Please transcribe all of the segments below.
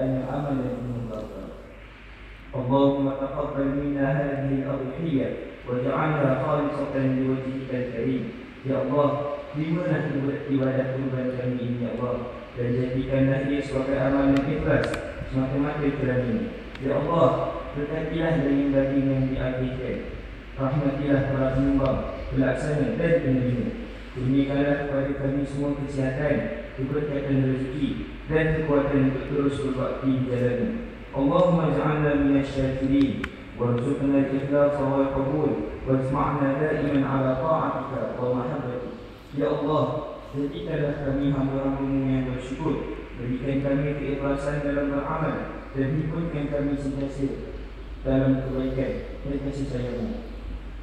keadaan yang aman dan penuh barakah. Allahumma taqabbal minna hadhihi al-udhiyah waj'alha khalisatan liwajhika al-karim. Ya Allah, terimalah ibadah kurban kami ini, ya Allah, dan jadikanlah ia sebagai amal yang ikhlas semata-mata kerana-Mu. Ya Allah, berkatilah daging-daging yang diagihkan, rahmatilah para penyumbang, pelaksana dan penerima. Kurniakanlah kepada kami semua kesihatan, keberkatan rezeki dan kekuatan untuk terus berbakti di jalan-Mu. Allahumma ja'alna minasy-syakirin warzuqna al-ikhlas wal qabul wajma'na da'iman 'ala ta'atika wa mahabbatik. Ya Allah, jadikanlah kami hamba-hamba-Mu yang bersyukur, berikan kami keikhlasan dalam beramal dan himpunkan kami sentiasa dalam kebaikan dan kasih sayang-Mu.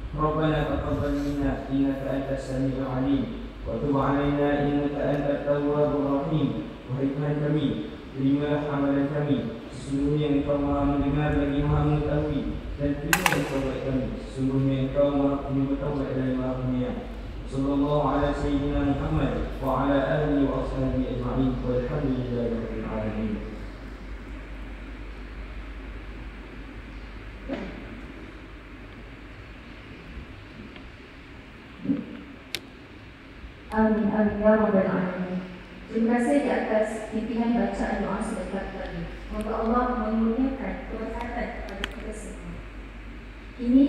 Rabbana taqabbal minna innaka antas samiul alim wa tub 'alaina innaka antat tawwabur rahim. Wahai Tuhan kami, terimalah amalan kami, sesungguhnya Engkau Maha mendengar lagi Maha mengetahui, dan terimalah taubat kami, sesungguhnya Engkau Maha penerima taubat dan Maha Penyayang. Sallallahu ala sayyidina Muhammad wa ala alihi wa ashabihi ajma'in walhamdulillahi rabbil alamin. Amin, amin, ya Rabbal Alamin. Terima kasih di atas pimpinan bacaan doa sedekah tadi. Semoga Allah mengurniakan keberkatan kepada kita semua. Kini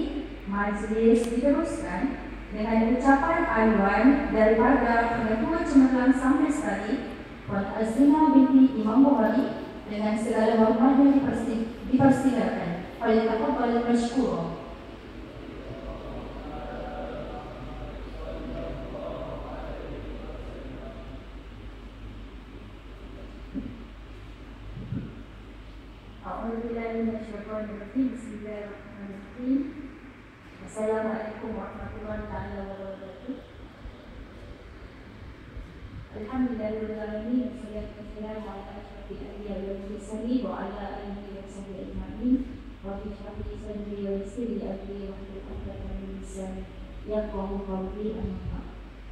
majlis diteruskan dengan ucapan ayuan daripada Pengetua Cemerlang Sambil Sekali Puan Azrina binti Imam Bukhari dengan segala hormatnya dipersilakan. Falyatafadhal mashkura. Bismillahirrahmanirrahim. Assalamualaikum warahmatullahi wabarakatuh. Alhamdulillahirrahmanirrahim. Wassalamualaikum warahmatullahi wabarakatuh.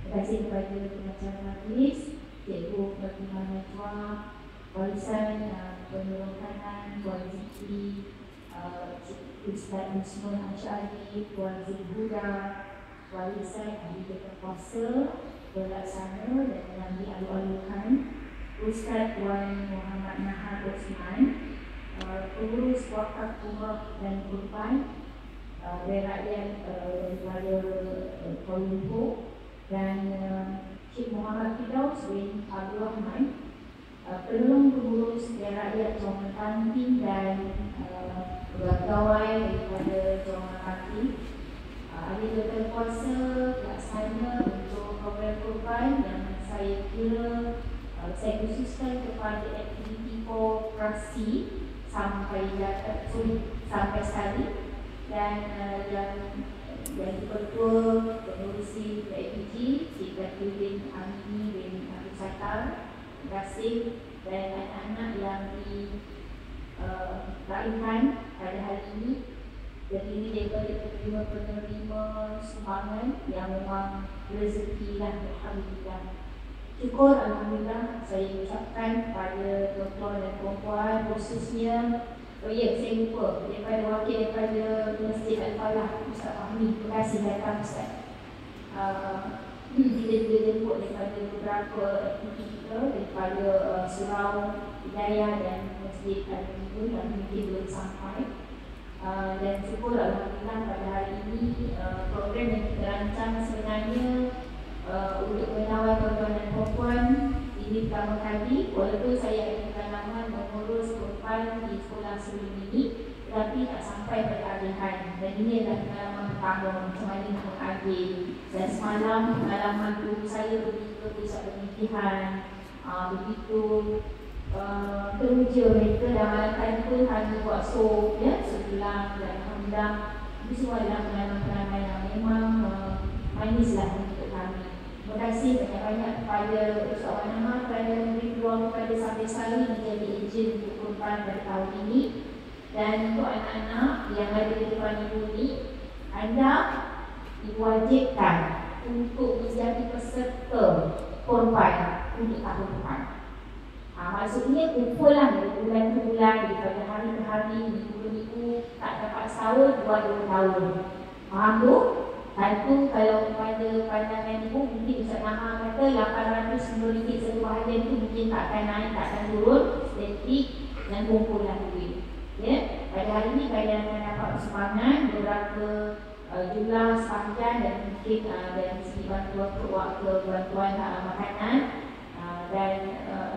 Terima kasih kepada pengacara majlis, Cikgu Fatimah Najwa, Warisan Penolong Kanan, Puan Ziki, Ustaz Musmul Asyari, Puan Zibura, Warisan Ahli Berkuasa, Pelaksana dan Nabi Alu-Alukan, Ustaz Puan Muhammad Nahar Osman, Pengurus Wakaf Umrah dan Kurban dari rakyat daripada Kuala Lumpur, dan Cik Muhammad Firdaus bin Abdul Rahman, penolong pengurus rakyat Jongan Kanti dan pegawai daripada Jongan Kanti, ahli berkuasa pelaksana untuk program kurban yang saya kira saya khususkan kepada aktiviti kooperasi sampai sekali, dan yang ketua pengurusi PAPG Cik Batudin Amini bin Abdul Sattar. Terima kasih, dan anak-anak yang diraihkan pada hari ini terdiri daripada penerima sumbangan yang memang rezeki lah, alhamdulillah. Syukur alhamdulillah saya ucapkan pada tuan-tuan dan puan-puan, khususnya saya lupa daripada wakil daripada Masjid Al-Falah, Ustaz Fahmi. Terima kasih datang Ustaz. Kita juga jemput daripada beberapa aktiviti kita daripada Surau Hidayah dan Masjid Al-Nurul yang mungkin belum sampai. Dan syukur alhamdulillah pada hari ini program yang kita rancang sebenarnya untuk mengawal tuan-tuan dan puan-puan ini pertama kali, walaupun saya ada pengalaman mengurus kurban di sekolah sebelum ini, tetapi tak sampai pada agihan. Dan ini adalah pengalaman pertama macam mana nak mengagih. Dan semalam pengalaman tu saya pergi ke pusat penelitian, begitu teruja mereka, dan malam pun hanya buat show sebulan, dan alhamdulillah itu semua adalah pengalaman-pengalaman yang memang manislah untuk kami. Terima kasih banyak-banyak kepada Ustaz Wan Ahmad kerana memberi peluang kepada Sambil Sekali menjadi ejen untuk kurban pada tahun ini. Dan untuk anak-anak yang ada di depan ibu ini, anda diwajibkan untuk menjadi peserta kurban untuk tahun depan. Maksudnya kumpullah dari bulan 7 bulan, daripada hari ke hari, minggu ke minggu, tak dapat setahun, buat 2 tahun. Faham tu? Tentu kalau pada pandangan ibu mungkin Ustaz Nama kata RM850 satu bahagian tu mungkin tak akan naik, tak akan turun, statik dan kumpulan duit. Ya, pada hari ini kalian akan dapat sumbangan beberapa jumlah sepanjang dan mungkin dari segi bantuan makanan dan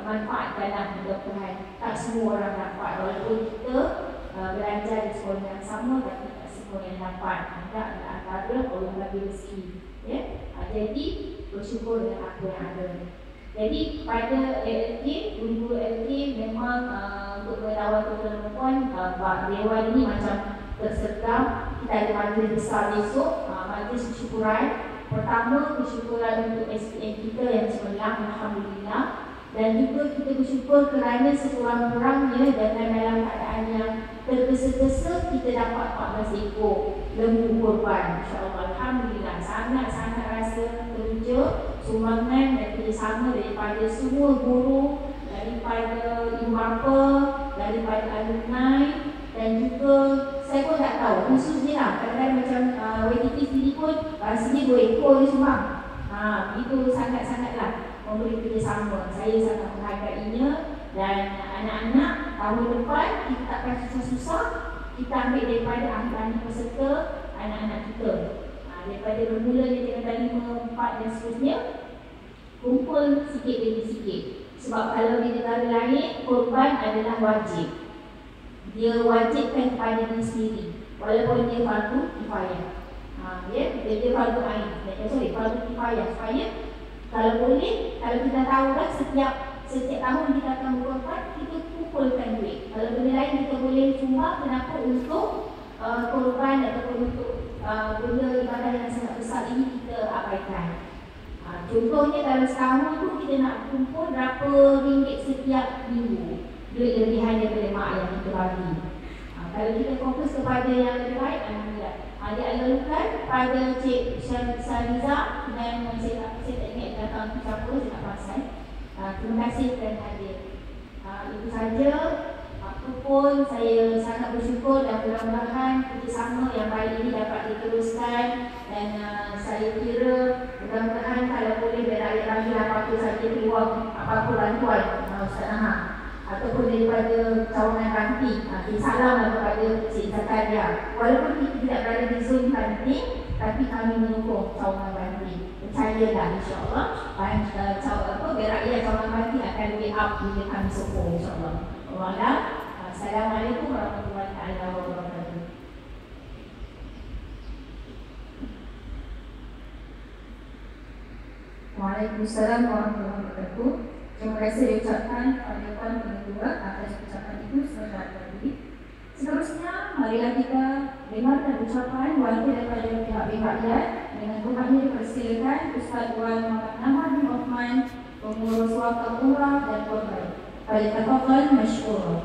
manfaat dalam mudah-mudahan tak semua orang dapat, walaupun kita belajar di sekolah yang sama tapi tak semua yang dapat. Ada antara Allah bagi rezeki, ya. Jadi bersyukur dengan apa yang ada. Jadi pada LK, guru LK memang untuk merawat perempuan Dewan ini macam tersergam. Kita ada majlis besar besok, majlis kesyukuran. Pertama, kesyukuran untuk SPM kita yang cemerlang, alhamdulillah. Dan juga kita bersyukur kerana sekurang-kurangnya dalam keadaan yang tergesa-gesa kita dapat 14 ekor lembu kurban. InsyaAllah, alhamdulillah, sangat-sangat rasa teruja sumbangan dan kerjasama daripada semua guru, daripada ibu bapa, daripada alumni, dan juga saya pun tak tahu khususnya lah, kadang-kadang macam WTT sendiri pun rasanya 2 ekor dia sumbang. Itu sangat-sangatlah memberi kerjasama. Saya sangat menghargainya. Dan anak-anak tahun depan kita takkan susah-susah, kita ambil daripada ahli-ahli peserta anak-anak kita. Daripada bermula dia tinggal 5, 4 dan seterusnya, kumpul sikit demi sikit. Sebab kalau di negara lain, korban adalah wajib. Dia wajibkan kepada diri sendiri, walaupun dia fardu kifayah. Dia fardu ain. Fardu kifayah. Supaya kalau boleh, kalau kita tahu kan setiap tahun kita akan berkorban, kita kumpulkan duit. Kalau benda lain kita boleh sumbang, kenapa untuk korban ataupun untuk benda ibadah yang sangat besar ini kita abaikan. Contohnya kalau setahun tu kita nak kumpul berapa ringgit setiap minggu, duit lebihan daripada mak yang kita bagi. Kalau kita fokus kepada yang lebih baik, alhamdulillah. Dialurkan pada Cik Syariza dan saya tak ingat datang siapa, saya tak perasan. Terima kasih kerana hadir. Itu saja. Apapun saya sangat bersyukur dan mudah-mudahan kerjasama yang baik ini dapat diteruskan. Dan saya kira mudah-mudahan kalau boleh berakhir lagi apa-apa saja peluang, apa-apa bantuan Ustaz Aha ataupun daripada cawangan kanti. Salam kepada Cik Zakaria. Walaupun kita tidak berada di zon kanti, tapi kami menukung cawangan kanti. Percayalah insya-Allah berakhir cawangan kanti akan lebih up bila kami sokong insya-Allah. Assalamualaikum warahmatullahi wabarakatuh. Waalaikumsalam warahmatullahi wabarakatuh. Terima kasih diucapkan kepada Tuan Pengetua atas ucapan itu selamat pagi. Seterusnya, marilah kita dengarkan ucapan wakil daripada pihak-pihak lain. Dengan berhati dipersilakan Ustaz Wan Muhammad Ahmad bin Uthman, pengurus wakaf umrah dan korban. Falyatafadhal masykurah.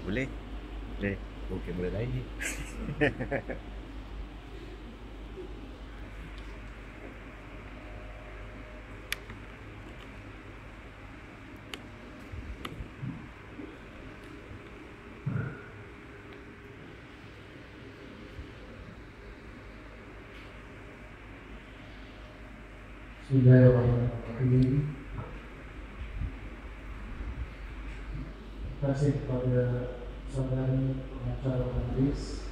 Boleh? Boleh. Okey, boleh lagi. Bismillahirrahmanirrahim. Terima kasih kepada saudari pengacara majlis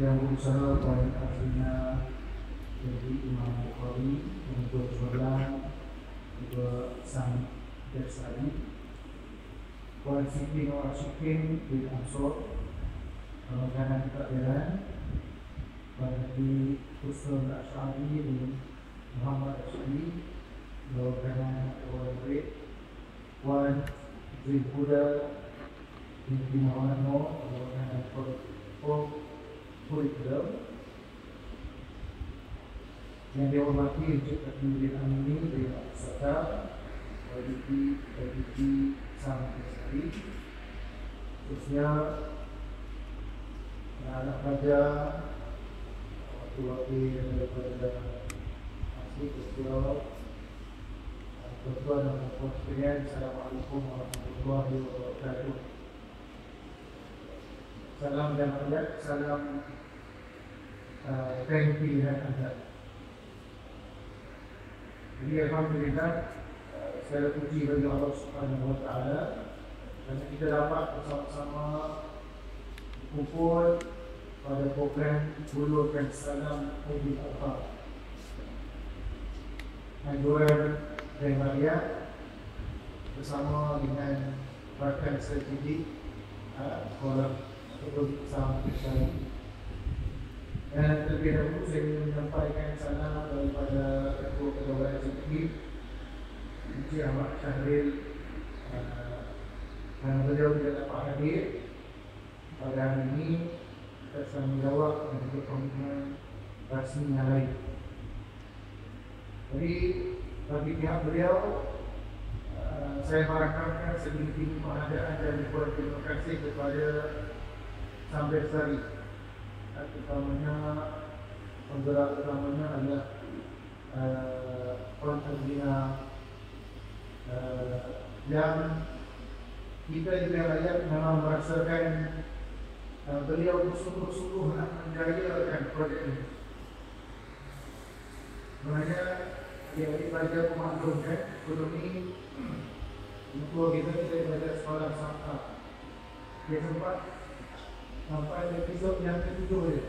yang berusaha paling akhirnya jadi Imam Bukhari untuk Jualan juga sang Jaksari Puan Siti Nur Syikin bin Ansor Kanan Ketakbiran Puan Hadi Husnul Asy'ari bin Muhammad Asy'ari Kanan Ketakbiran Puan Zul Huda binti Muhammad Nur Kanan Ketakbiran yang dihormati Encik Takmiruddin Amini dari Serta Waditi Sang Kesari, khususnya anak pelajar wakil daripada Masjid Istiqlal. Tuan-tuan dan puan sekalian, Assalamualaikum warahmatullahi wabarakatuh. Salam dan hormat, salam pilihan anda. Jadi alhamdulillah, segala puji bagi Allah Subhanahu wa taala kerana kita dapat bersama-sama berkumpul pada program Hulurkan Salam Aidil Adha. Anjuran dari Maria bersama dengan rakan strategi sekolah ataupun bersama kita. Dan terlebih dahulu saya ingin menyampaikan salam daripada Ketua Kedaulatan Eksekutif Encik Ahmad Syahril, dan beliau tidak dapat hadir pada hari ini atas tanggungjawab dan juga komitmen rasmi yang lain. Jadi bagi pihak beliau, saya merakamkan sedikit penghadiran dan berterima kasih kepada Sampai Sari, terutamanya penggerak utamanya adalah Puan Azrina, yang kita juga rakyat memang merasakan beliau bersungguh-sungguh nak menjayakan projek ini. Sebenarnya dia belajar memakmurkan ekonomi untuk kita belajar sekolah sampai dia sempat sampai episod yang ke-7 dia.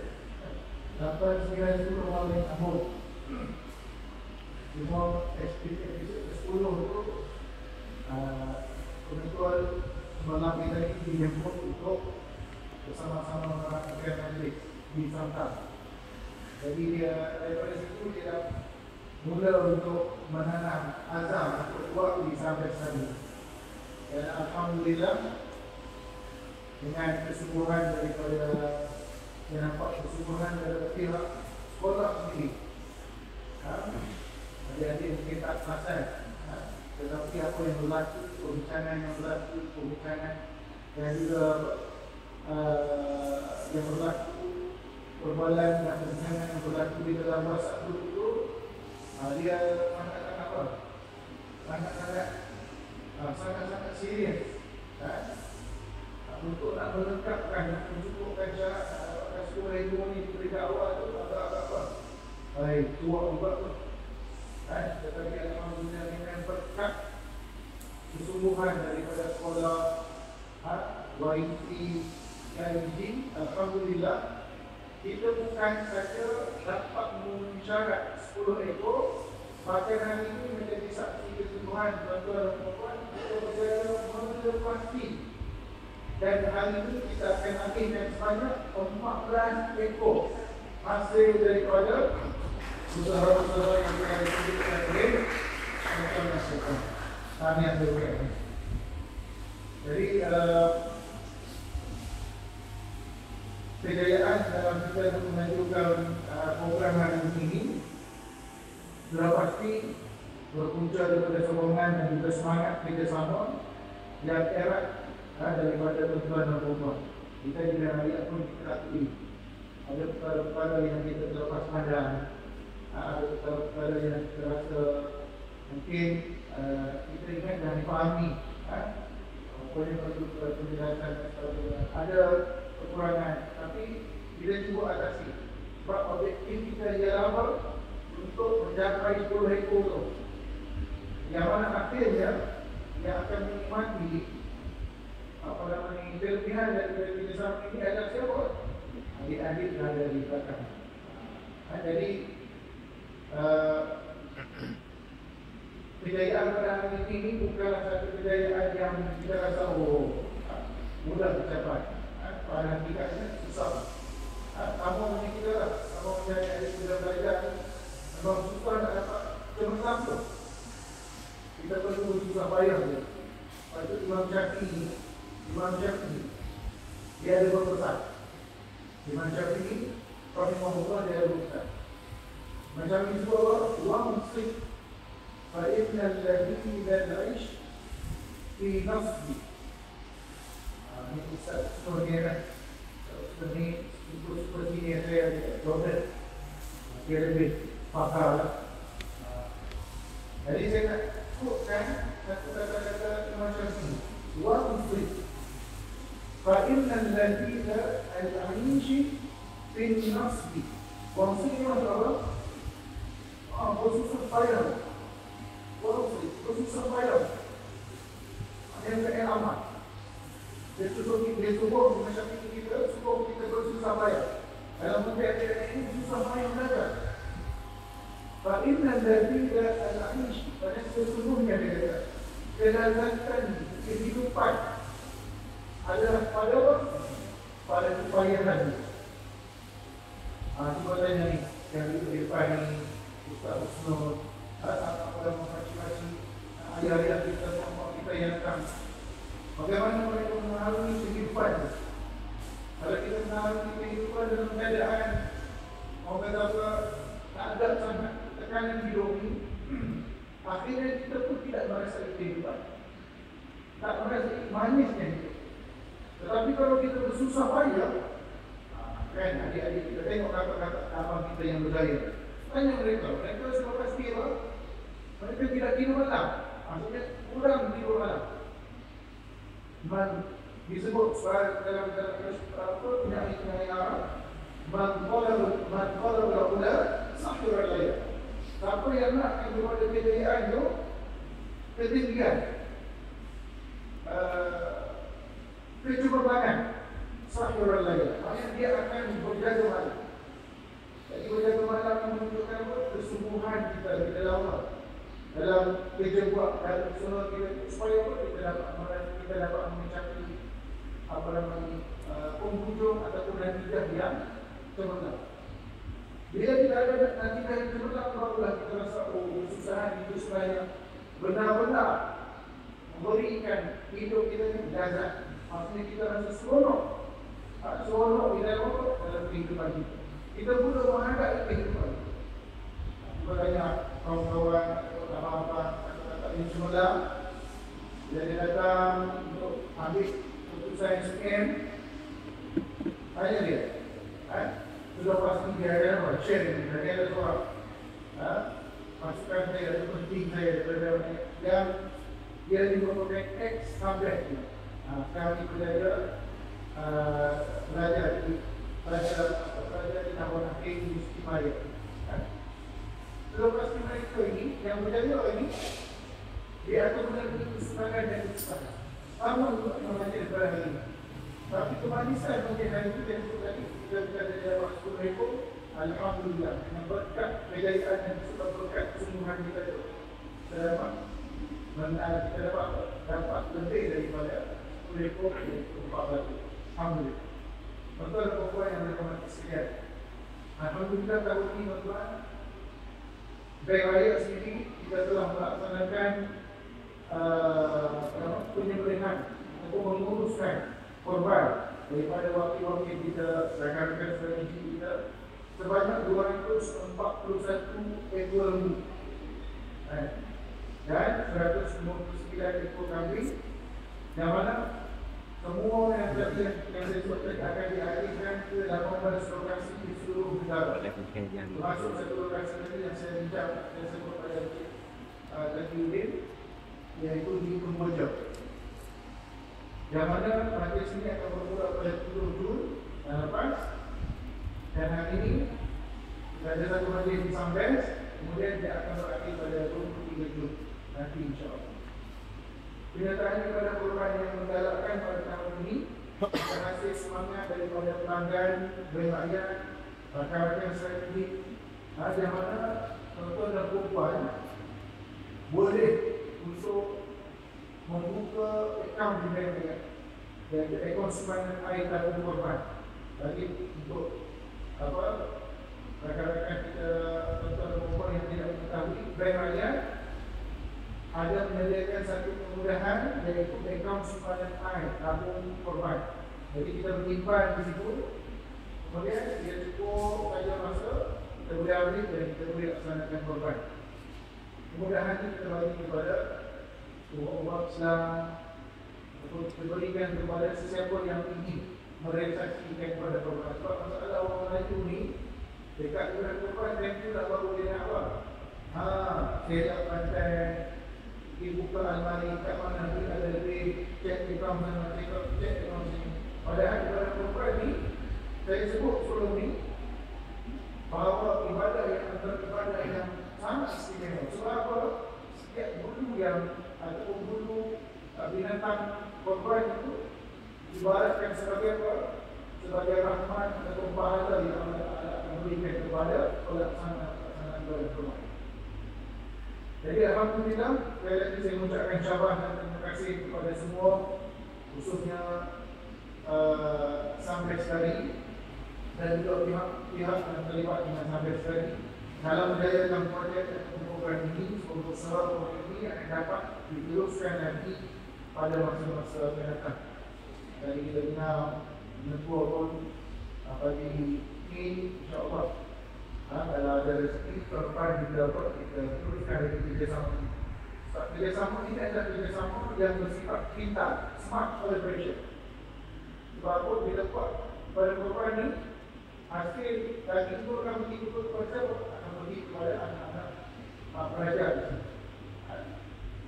Sampai 9-10 orang yang tahun. Cuma episod ke-10 itu kebetulan malam kita ini dijemput untuk bersama-sama merasakan majlis di Santang. Jadi dia daripada situ dia mula untuk menanam azam untuk buat di Sampai Sari. Dan alhamdulillah dengan kesungguhan daripada yang nampak kesungguhan daripada pihak sekolah sendiri. Adik-adik mungkin tak perasan, tetapi apa yang berlaku, perbincangan yang berlaku, perbincangan dan juga yang berlaku, perbualan dan perbincangan yang berlaku di dalam WhatsApp group itu, dia sangat-sangat serius untuk nak melengkapkan, nak mencukupkan syarat sekolah ilmu ini diberi dakwah itu apa-apa. Baik, tua juga tu. Tetapi alhamdulillah dengan berkat kesungguhan daripada sekolah YT KMG, alhamdulillah kita bukan saja dapat memenuhi syarat 10 ekor, bahkan hari ini menjadi saksi kesungguhan tuan-tuan dan puan-puan, kita berjaya melepasi. Dan hari ini kita akan akhirkan sebanyak 14 ekor hasil daripada usaha-usaha yang kita lakukan ini. Kami yang berkaitan. Jadi kejayaan dalam kita mengajukan program hari ini sudah pasti berpunca daripada sokongan dan juga semangat kerjasama yang erat daripada tuan-tuan dan puan-puan. Kita juga rakyat pun kita akui. Ada perkara-perkara yang kita terlepas pandang, ada perkara-perkara yang kita rasa mungkin kita ingat dan dipahami. Pokoknya perlu penjelasan dan sebagainya. Ada kekurangan, tapi kita cuba atasi. Sebab objektif kita ialah untuk mencapai 10 ekor itu. Yang mana akhirnya yang akan menikmati kelebihan daripada kerjasama ini adalah siapa? Adik-adik yang ada di belakang. Jadi kejayaan pada hari ini bukanlah satu kejayaan yang kita rasa mudah tercapai. Pada hakikatnya susah. Kamu macam kita lah, kamu mencari adik muda belajar, memang susah nak dapat cemerlang tu. Kita perlu susah payah je. Lepas itu Imam Syafi'i dia ada berpesan. Imam Syafi'i rahimahullah dia ada berpesan. Imam Syafi'i sebut apa? Wa muslim fa inna alladhi la ya'ish fi nafsi. Ini Ustaz sebenarnya seperti ini yang saya jawab. dia lebih pakar lah. Jadi saya nak sebutkan satu kata-kata macam ini. Wa'ufrid fa'inna alladhina al-anishi fin nasbi. Maksudnya adalah bersusah payah. Wa'ufrid, bersusah payah. Yang kena amat. Dia suruh macam kita suruh kita bersusah payah. Dalam konteks ini susah payah belajar. Fa'inna alladhina al-anishi, pada sesungguhnya dia kata, kelazatan kehidupan adalah pada kepayahan. Cuba tanya ni, yang di depan ni, Ustaz Usnul, pada mengkaji-kaji ayat-ayat kita, kita yang datang. Bagaimana mereka mengalami kehidupan? Kalau kita mengalami kehidupan dalam keadaan, orang kata apa, tak ada sangat tekanan hidup ni, akhirnya kita pun tidak merasa kehidupan. Tak merasa manisnya hidup. Tetapi kalau kita bersusah payah, kan adik-adik kita tengok kata-kata abang kita yang berjaya. Tanya mereka sudah pasti lah. Mereka tidak tidur malam. Maksudnya kurang tidur malam. Disebut dalam penyanyi Arab, man qalaba ula sahur al-layl. Siapa yang nak kepada kejayaan itu, ketinggian, kecukupan, sahur al-layl. Maksudnya dia akan berjaga malam. Jadi berjaga malam menunjukkan apa? Kesungguhan kita di dalam kerja buat dalam usaha kita, supaya kita dapat mencapai apa namanya penghujung ataupun natijah yang cemerlang. Bila tidak ada natijah yang cemerlang, barulah kita rasa kesusahan itu sebenarnya benar-benar memberikan hidup kita ini lezat. Maksudnya kita rasa seronok di dalam kehidupan kita. Kita perlu menghadapi kehidupan. Banyak kawan-kawan apa-apa kata-kata ini cemerlang. Bila dia datang untuk ambil keputusan SPM, tanya dia, sudah pasti dia ada share ini, dia ada soal, masukan saya, ada penting saya daripada yang dia merupakan X sampai ini. Kami belajar di tahun akhir di Istimaya. Sudah pasti mereka ini, yang berjaya ini, dia akan melalui kesusahan dan kesusahan. Sama untuk mengajar daripada ini. Tapi kemanisan mungkin hari itu yang tadi kita berada dalam sekolah itu, alhamdulillah, dengan berkat kejayaan dan sebab berkat kesungguhan kita itu, kita dapat lebih daripada sekolah itu untuk 14. Alhamdulillah. Betul perempuan yang berhormat sekalian. Alhamdulillah tahun ini tuan-tuan, Bank Raya sendiri kita telah melaksanakan penyembelihan untuk menguruskan korban daripada wakil-wakil kita, rakan-rakan strategi kita sebanyak 241 ekor lembu dan 199 ekor kambing, yang mana semua yang saya sebut tadi akan dialihkan ke 18 lokasi di seluruh negara. Termasuk satu lokasi tadi yang saya bincang, saya sebut pada Tati Udin, iaitu di Kemboja, yang mana majlis ini akan bermula pada 10 Jun lepas, dan hari ini kita ada satu majlis di Sambes, kemudian dia akan berakhir pada 23 Jun nanti insyaAllah. Penyertaan kepada korban yang menggalakkan pada tahun ini, terima kasih semangat daripada pelanggan, bank rakyat, rakan-rakan strategi, yang mana tuan-tuan dan perempuan boleh untuk membuka akaun di bank rakyat dan akaun simpanan air tabung korban. Bagi untuk rakan-rakan kita, tuan-tuan dan perempuan yang tidak mengetahui, bank rakyat ada menyediakan satu kemudahan, iaitu akaun simpanan air tabung korban. Jadi kita menyimpan di situ, kemudian dia cukup saja masa, kita boleh ambil dan kita boleh laksanakan korban. Kemudahan ini kita bagi kepada umat Islam untuk diberikan kepada sesiapa yang ingin merealisasikan kepada korban. Sebab masalah orang Melayu ni, dekat kepada korban, mereka Saya pandai dibuka almari kat mana dia ada lebih cek account sana, cek account sini. Padahal ibadah perempuan ni saya sebut sebelum ni bahawa ibadah yang antara ibadah yang sangat istimewa. Sebab apa? Setiap bulu yang ataupun bulu binatang korban itu ibaratkan sebagai apa? Sebagai rahmat atau pahala yang Allah Ta'ala akan berikan kepada pelaksanaan ibadah korban. Jadi alhamdulillah, sekali lagi saya mengucapkan syabas dan terima kasih kepada semua, khususnya sampai sekali dan juga pihak-pihak yang terlibat dengan sampai sekali dalam menjayakan projek dan program ini untuk seluruh program ini yang dapat diteruskan lagi pada masa-masa akan datang. Dari kita dengar menegur pun bagi ini insyaAllah kalau ada rezeki kedepan kita teruskan lagi kerjasama ini. Kerjasama ini adalah kerjasama yang bersifat pintar, smart collaboration. Sebab apa? Bila buat pada program ini, hasil dari itu akan pergi kepada akan pergi kepada anak-anak pelajar.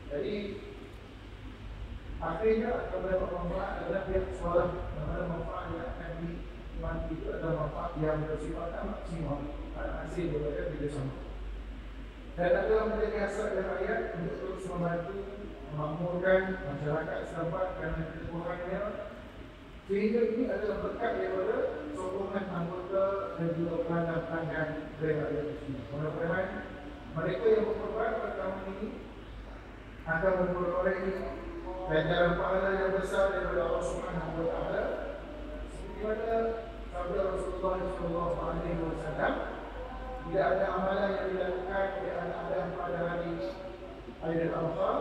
Jadi akhirnya akan mendapat manfaat adalah pihak sekolah, dan mana manfaat yang akan dimanti itu adalah manfaat yang bersifat maksimal hasil daripada kerjasama. Dan adalah menjadi hasrat dan rakyat untuk terus membantu memakmurkan masyarakat setempat kerana kebutuhannya. Sehingga ini adalah berkat daripada sokongan anggota dan juga pelanggan-pelanggan rakyat ini. Mudah-mudahan mereka yang berkorban pada tahun ini akan memperoleh ganjaran pahala yang besar daripada Allah Subhanahu wa Ta'ala. Seperti mana sabda Rasulullah SAW, tidak ada amalan yang dilakukan oleh anak Adam pada hari Aidil-Adha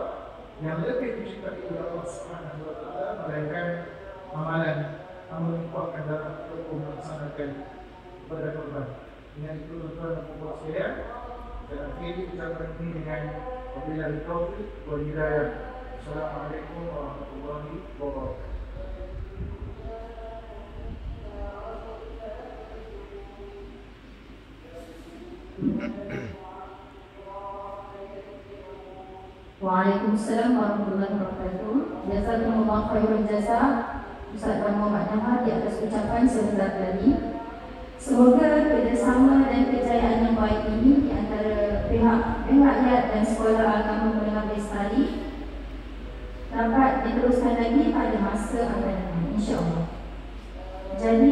yang lebih dicintai oleh Allah Subhanahu wa Ta'ala melainkan amalan mengumpulkan darah untuk melaksanakan ibadah korban. Dengan itu tuan-tuan dan puan sekalian, saya akhiri ucapan ini dengan wabillahi taufiq wal hidayah. Assalamualaikum warahmatullahi wabarakatuh. Waalaikumsalam warahmatullahi wabarakatuh. Jazakumullah khairul jazaa Ustaz Muhammad Nahar di atas ucapan sebentar tadi. Semoga kerjasama dan kejayaan yang baik ini di antara pihak rakyat dan sekolah agama menengah Bestari dapat diteruskan lagi pada masa akan datang, insya-Allah. Jadi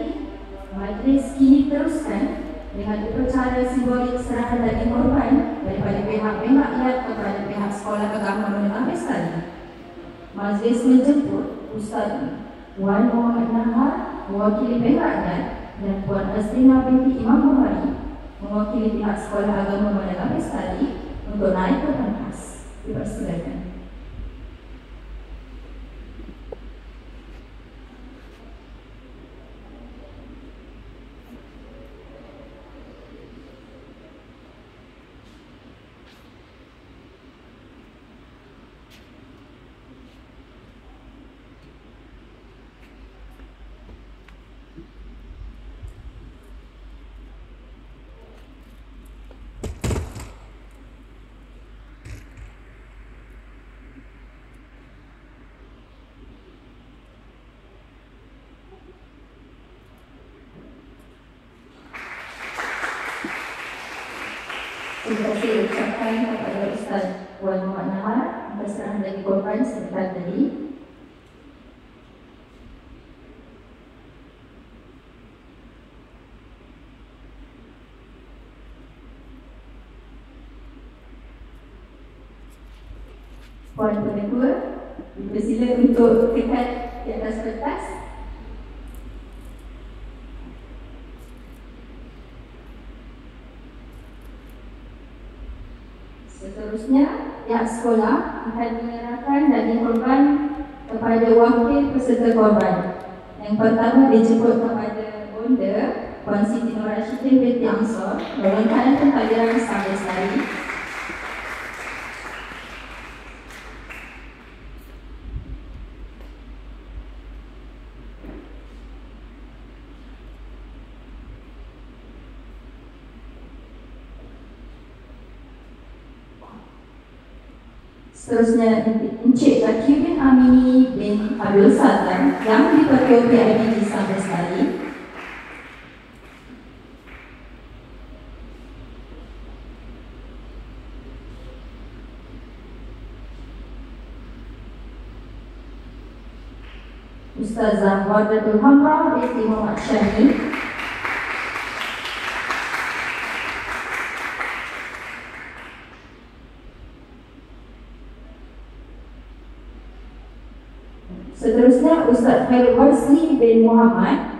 majlis kini teruskan dengan upacara simbolik serahan daging korban daripada pihak rakyat kepada pihak sekolah agama menengah Bestari. Majlis menjemput Ustaz Wan Muhammad Nahar mewakili pihak rakyat dan Puan Azrina binti Imam Bukhari mewakili pihak sekolah agama menengah Bestari untuk naik ke pentas. Dipersilakan. Terima kasih ucapkan kepada Ustaz Wan Muhammad Nahar atas serahan daging korban sebentar tadi. Puan Penetua, dipersila untuk kekal di atas pentas. Seterusnya, pihak sekolah akan menyerahkan daging korban kepada wakil peserta korban. Yang pertama dijemput kepada Bonda Puan Siti Nur Rashidin binti Ansor, Golongan Pentadbiran Sampai Bestari. Seterusnya Encik Zakiuddin Amini bin Abdul Sultan yang dipercayai PIBG sampai sekali. Ustazah Wardatul Hamra binti Muhammad Syahid. Seterusnya Ustaz Khairul Wasli bin Muhammad.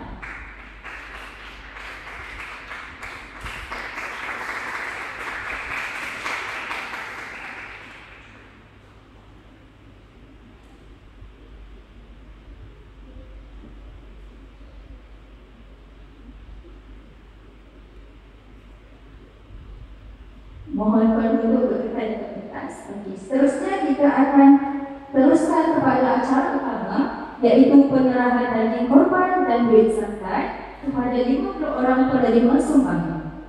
Mohon penduduk berdekat di atas. Seterusnya kita akan teruskan kepada acara utama, iaitu penyerahan daging korban dan duit zakat kepada 50 orang penerima sumbangan.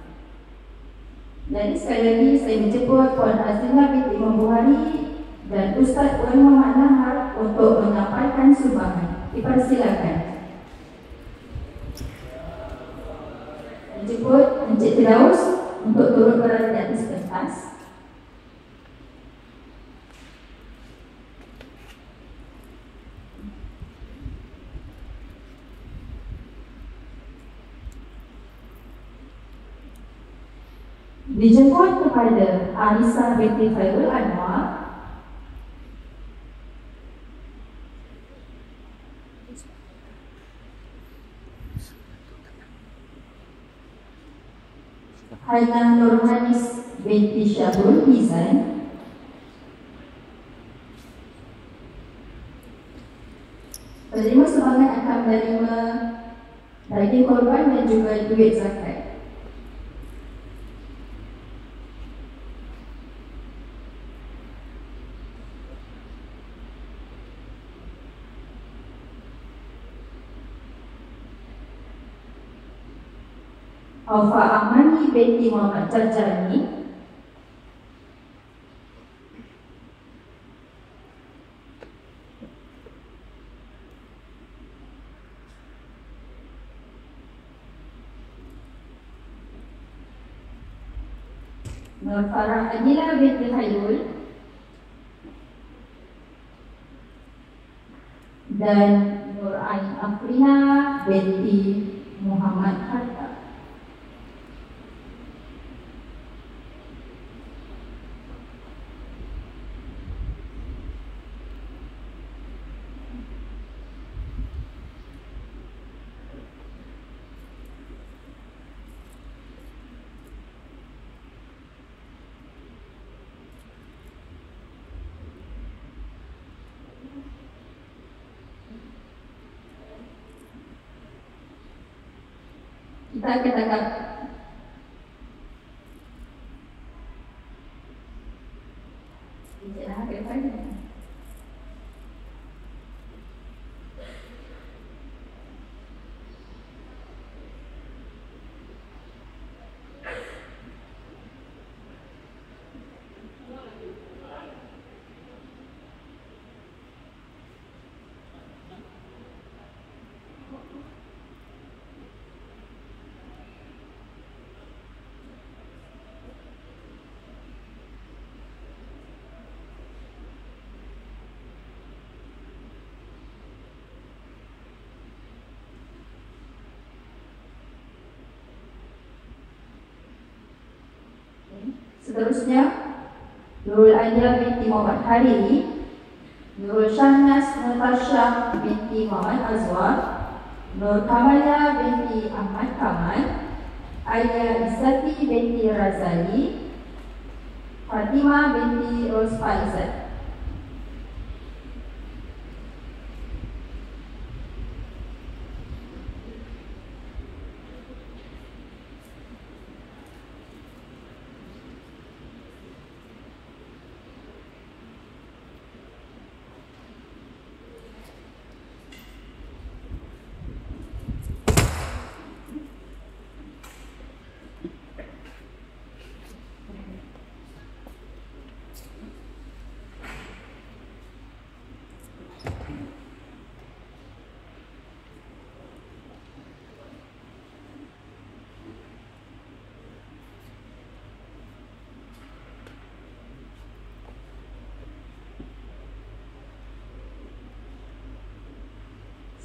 Jadi sekali lagi saya menjemput Puan Azimah binti Imam Bukhari dan Ustaz Puan Muhammad Nahar untuk menyampaikan sumbangan. Dipersilakan. Menjemput Encik Firdaus untuk turun berada di atas pentas. Dijemput kepada Anissa binti Khairul Anwar, Hainah Nurhanis binti Syahrul Mizan, penerima sumbangan akan menerima daging korban dan juga duit zakat. Aufa Amani binti Muhammad Jarjani, Nur Farah Adila binti Khairul, dan Nur Ain Afrina binti Muhammad Hatta. Kita akan tangkap Encik Nahar ke depan. Seterusnya Nurul Adia binti Muhammad Hariri, Nurul Syahnas Natasha binti Muhammad Azwar, Nur Kamalia binti Ahmad Kamal, Alia Izzati binti Razali, Fatimah binti Rosfa Izzat.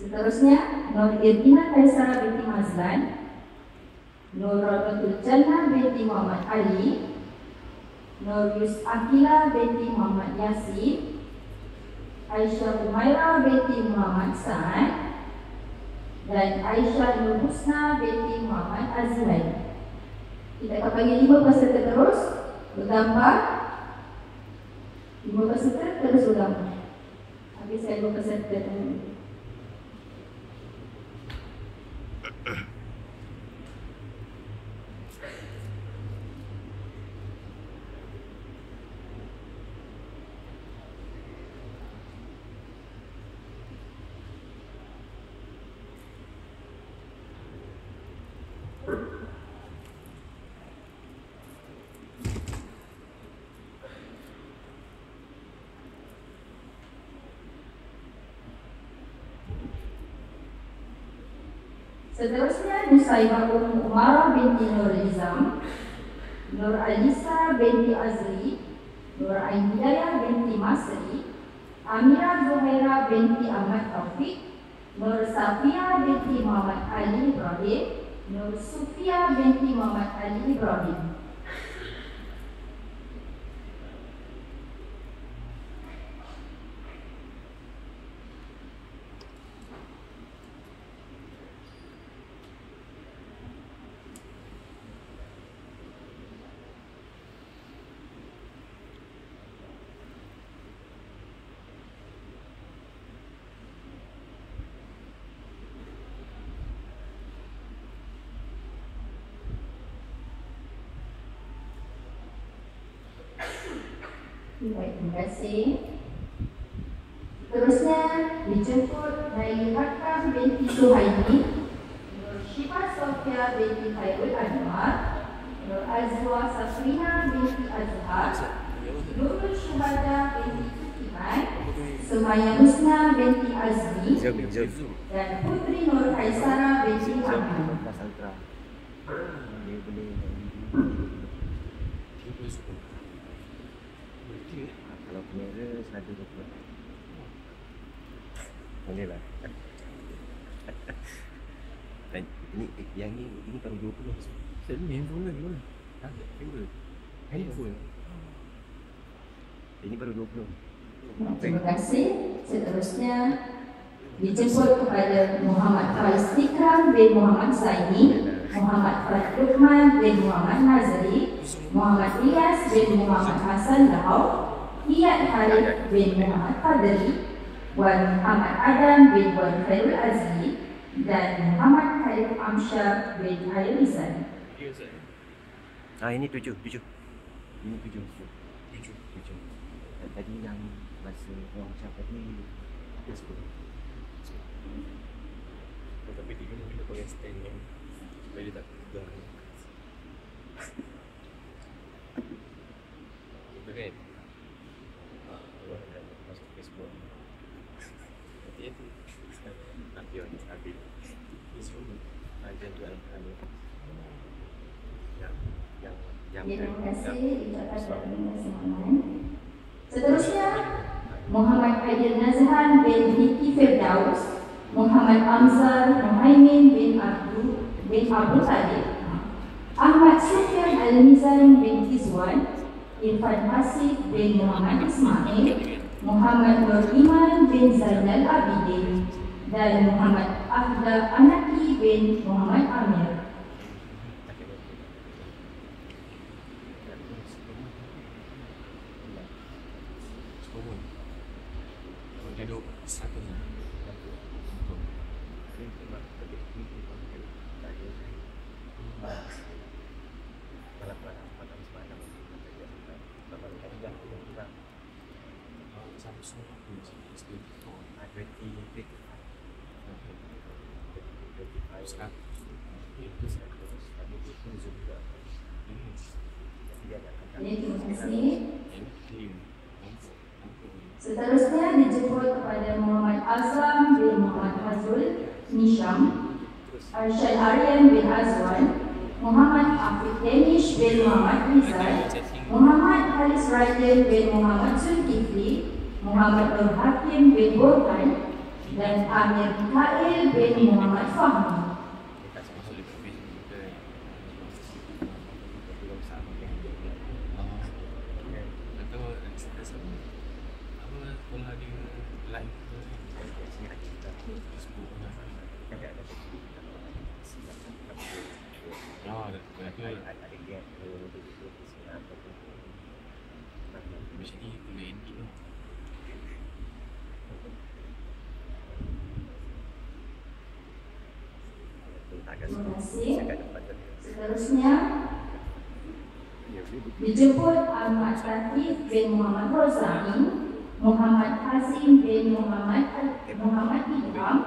Seterusnya, Nur Irdina Kaisara binti Mazlan, Nur Rodatul Jannah binti Muhammad Ali, Nur Yus Akila binti Muhammad Yasin, Aisyah Umairah binti Muhammad Sa'ad, dan Aisyah Nur Husna binti Muhammad Azlan. Kita akan panggil 5 peserta terus bergambar. 5 peserta terus bergambar. Habis saya 2 peserta dulu. Seterusnya, Nusaibah Umarah binti Nur Izam, Nur Alisa binti Azri, Nur Ain Hidayah binti Masri, Amira Zuhaira binti Ahmad Taufik, Nur Safia binti Muhammad Ali Ibrahim, Nur Sufia binti Muhammad Ali Ibrahim. Baik, terima kasih. Seterusnya dijemput dari Hakam binti Suhaimi, Nur Syifa Sofia binti Khairul Anwar, Nur Azwa Safrina binti Azhar, Nurul Syuhada binti Futiman, Sumaya Husna binti Azmi, dan Putri Nur Kaisara binti Hamid. Kalau kamera selalu berbuat. Boleh lah. Dan ini baru 20. Saya ni handphone lagi mana? Ha? Handphone. Handphone. Ini baru 20. Terima kasih. Seterusnya dijemput kepada Muhammad Faiz Ikram bin Muhammad Zaini, Muhammad Faiz Luqman bin Muhammad Nazari, Muhammad Ilyas bin Muhammad Hasan Lahau, Iyad Khalid bin Muhammad Fadli, Wan Muhammad Adam bin Wan Khairul Azli, dan Muhammad Khalid Amsyar bin Ayrizan. Ini 7. Ini 7. Tadi yang masa orang ucap tadi ada 10. Tapi dia mungkin dia pakai stand yang supaya dia tak pegang. Betul kan? Kalau dah masuk Facebook nanti orang ambil ini semua ada jual kamera yang Terima kasih. Seterusnya Muhammad Aidil Nazhan bin Hiki Firdaus, Muhammad Amzal Muhaimin bin Abu Talib, Ahmad Sufyan Al-Mizan bin Izwan, Irfan Hasib bin Muhammad Ismail, Muhammad Nur Iman bin Zainal Abidin, dan Muhammad Ahda Anaki bin Muhammad Amir. duduk satu ni. Terima kasih. Seterusnya dijemput kepada Muhammad Azlam bin Muhammad Hazul Nisham, Arsyad Aryan bin Azwan, Muhammad Afif Danish bin Muhammad Rizal, Muhammad Haris Raiden bin Muhammad Zulkifli, Muhammad Nur Hakim bin Burhan, dan Amir Mikhail bin Muhammad Fahmi. Terima kasih. Seterusnya dijemput Ahmad Latif bin Muhammad Rozani, Muhammad Hazim bin Muhammad Ilham,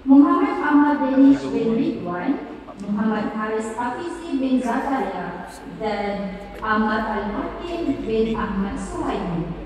Muhammad Ahmad Danish bin Ridwan, Muhammad Haris Hafizi bin Zakaria, dan Ahmad Al-Hakim bin Ahmad Suhaimi.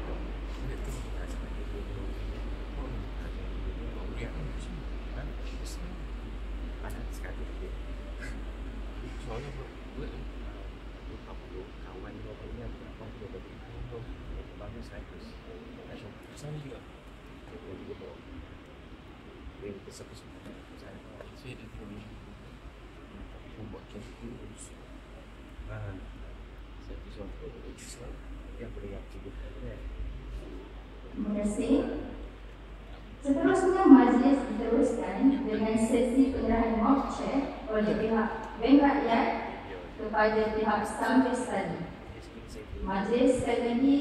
Terima kasih. Seterusnya majlis diteruskan dengan sesi penyerahan mock check oleh pihak Bank Rakyat kepada pihak Sambil Study. Majlis sekali lagi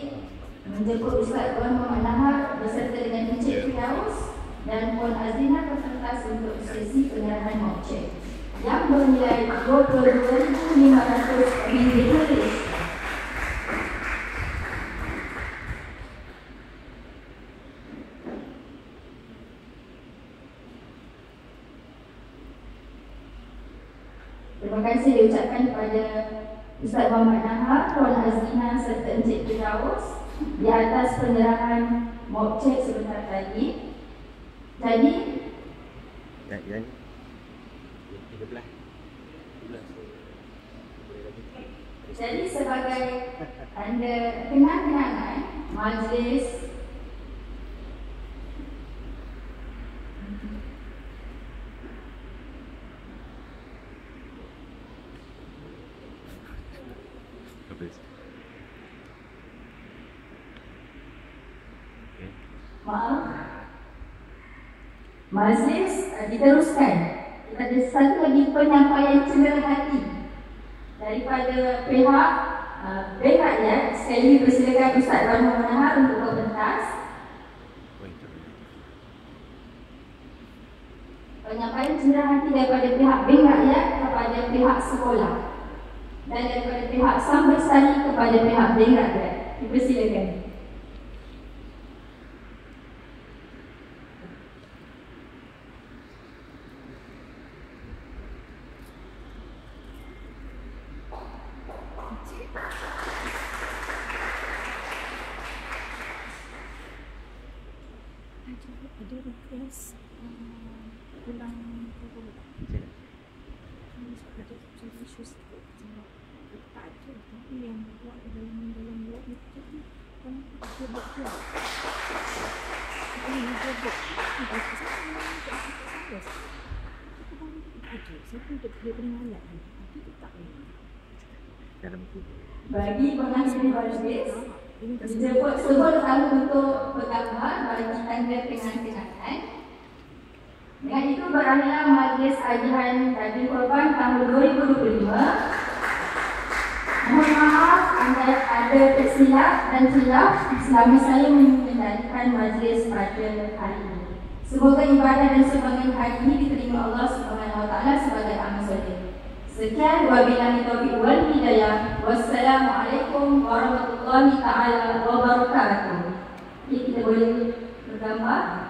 menjemput Ustaz Wan Muhammad Nahar beserta dengan Encik Firdaus dan Puan Azina Persentas untuk sesi penyerahan mock check yang bernilai 22,500 ringgit Malaysia. Terima kasih diucapkan kepada Ustaz Muhammad Nahar, Puan Azina serta Encik Firdaus di atas penyerahan mock check sebentar tadi. Jadi sebagai tanda kenang-kenangan majlis majlis diteruskan. Kita ada satu lagi penyampaian cenderai hati daripada pihak Bank Rakyat. Sekali lagi persilakan Ustaz Wan Muhammad Nahar untuk berpentas. Penyampaian cenderai hati daripada pihak Bank Rakyat kepada pihak sekolah dan daripada pihak Sambil Study kepada pihak Bank Rakyat. Dipersilakan. Ada request pulang ke rumah. Ada issues tak ada, tapi yang buat dalam buat itu kan dia buat dia. Ini dia buat. Saya pun dia pengalat tapi tak dalam tu. Bagi penghasilan majlis dijemput semua tetamu untuk bergambar bagi tanda kenang-kenangan. Dengan itu berakhirlah majlis ajian Tajwid Quran tahun 2025. Mohon maaf ada tersilap dan khilaf selama saya menjalankan majlis pada hari ini. Semoga ibadah dan sumbangan hari ini diterima Allah Subhanahu Wa Taala sebagai amal soleh. Sekian, wabillahi taufiq wal hidayah. Wassalamualaikum warahmatullahi taala wabarakatuh. Kita boleh bergambar.